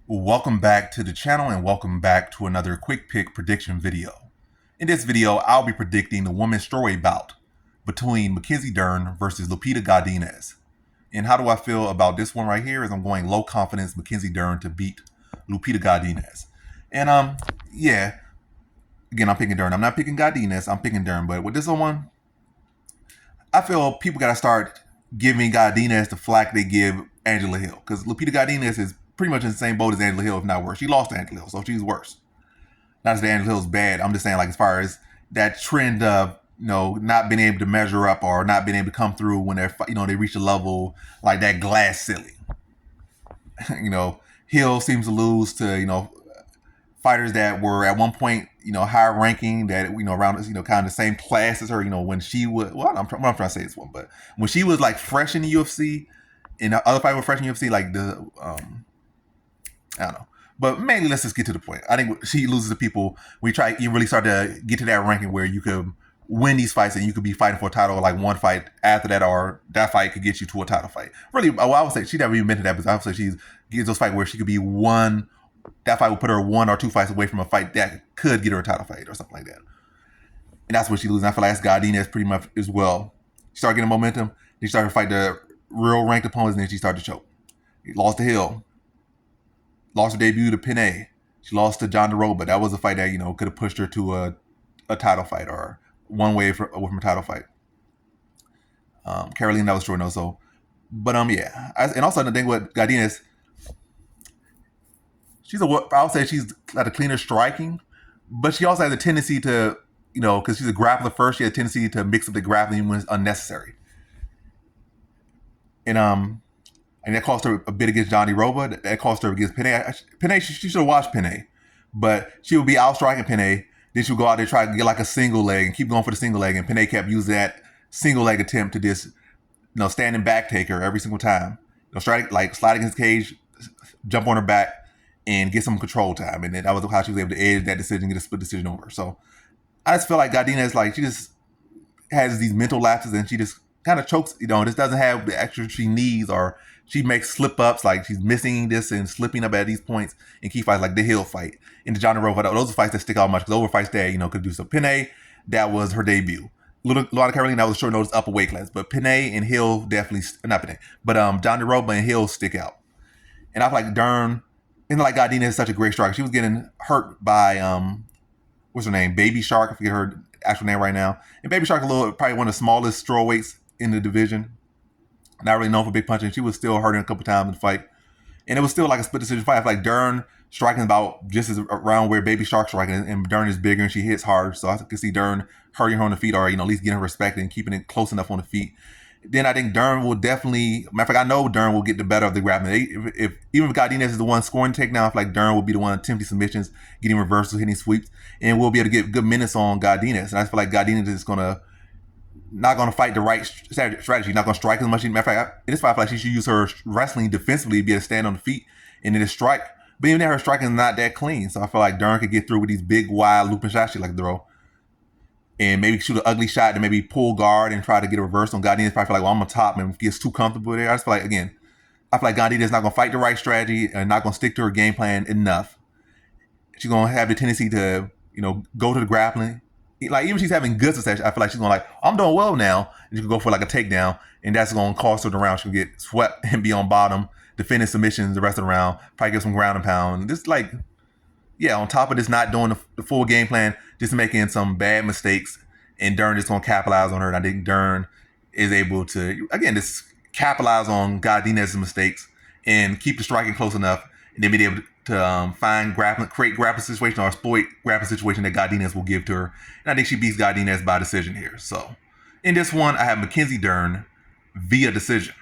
Welcome back to the channel and welcome back to another quick pick prediction video. In this video, I'll be predicting the women's strawweight bout between Mackenzie Dern versus Lupita Godinez. And how do I feel about this one right here is I'm going low confidence Mackenzie Dern to beat Lupita Godinez. And yeah, again, I'm picking Dern. I'm not picking Godinez, I'm picking Dern. But with this one, I feel people got to start giving Godinez the flack they give Angela Hill. Because Lupita Godinez is pretty much in the same boat as Angela Hill, if not worse. She lost to Angela Hill, so she's worse. Not that Angela Hill's bad. I'm just saying, like, as far as that trend of, not being able to measure up or not being able to come through when they're, they reach a level like that glass ceiling. Hill seems to lose to, fighters that were at one point, higher ranking, that, around, kind of the same class as her, when she was, I'm trying to say this one, but when she was like fresh in the UFC and the other fighter was fresh in the UFC, like I don't know. But mainly, let's just get to the point. I think she loses to people. You really start to get to that ranking where you could win these fights and you could be fighting for a title, like one fight after that, or that fight could get you to a title fight. Really, I would say she never even mentioned that, but I would say she gets those fights where she could be one. That fight would put her 1 or 2 fights away from a fight that could get her a title fight or something like that. And that's what she loses. I feel like that's Godinez pretty much as well. She started getting momentum. She started to fight the real ranked opponents, and then she started to choke. She lost to Hill. Lost her debut to Pinay. She lost to John DeRoba. That was a fight that, could have pushed her to a title fight or one way away from a title fight. Caroline, that was short also. But yeah. And also the thing with Godinez, I would say she's got a cleaner striking, but she also has a tendency to, because she's a grappler first, she has a tendency to mix up the grappling when it's unnecessary. And that cost her a bit against Johnny Roba. That cost her against Pinay. Pinay, she should have watched Pinay. But she would be outstriking Pinay. Then she would go out there and try to get like a single leg and keep going for the single leg. And Pinay kept using that single leg attempt to just, standing back take her every single time. Slide against the cage, jump on her back, and get some control time. And then that was how she was able to edge that decision, get a split decision over. So I just feel like Godinez, she just has these mental lapses and she just kind of chokes, just doesn't have the extra she needs, or she makes slip ups, like she's missing this and slipping up at these points in key fights like the Hill fight and the Johnny Rowe. Those are fights that stick out much because those were fights that, could do so. Pinay, that was her debut. Lupita Caroline, that was a short notice upper weight class. But Pinay and Hill definitely, not Pinay, but Johnny Rowe and Hill stick out. And I feel like Dern, and like Godinez is such a great striker. She was getting hurt by, what's her name? Baby Shark. I forget her actual name right now. And Baby Shark, probably one of the smallest strawweights in the division. Not really known for big punching. She was still hurting a couple times in the fight. And it was still like a split decision fight. I feel like Dern striking about just as around where Baby Shark's striking, and Dern is bigger and she hits hard. So I can see Dern hurting her on the feet, or, at least getting her respect and keeping it close enough on the feet. Then I think Dern will definitely, matter of fact, I know Dern will get the better of the grappling. Even if Godinez is the one scoring takedown, I feel like Dern will be the one attempting submissions, getting reversals, hitting sweeps, and we'll be able to get good minutes on Godinez. And I feel like Godinez is not going to fight the right strategy, not going to strike as much. Matter of fact, in this fight, I feel like she should use her wrestling defensively to be able to stand on the feet and then just strike. But even then, her striking is not that clean. So I feel like Dern could get through with these big, wide looping shots she like to throw. And maybe shoot an ugly shot and maybe pull guard and try to get a reversal on Godinez. Probably feel like, I'm on top and gets too comfortable there. I just feel like, again, Godinez is not going to fight the right strategy and not going to stick to her game plan enough. She's going to have the tendency to, go to the grappling. Like, even if she's having good success, I feel like she's going to I'm doing well now. And she can go for like a takedown, and that's going to cost her the round. She'll get swept and be on bottom, defending submissions the rest of the round, probably get some ground and pound. Just on top of this, not doing the full game plan, just making some bad mistakes, and Dern just going to capitalize on her. And I think Dern is able to, again, just capitalize on Godinez's mistakes and keep the striking close enough, and then be able to find create grappling situation or exploit grappling situation that Godinez will give to her. And I think she beats Godinez by decision here. So in this one, I have Mackenzie Dern via decision.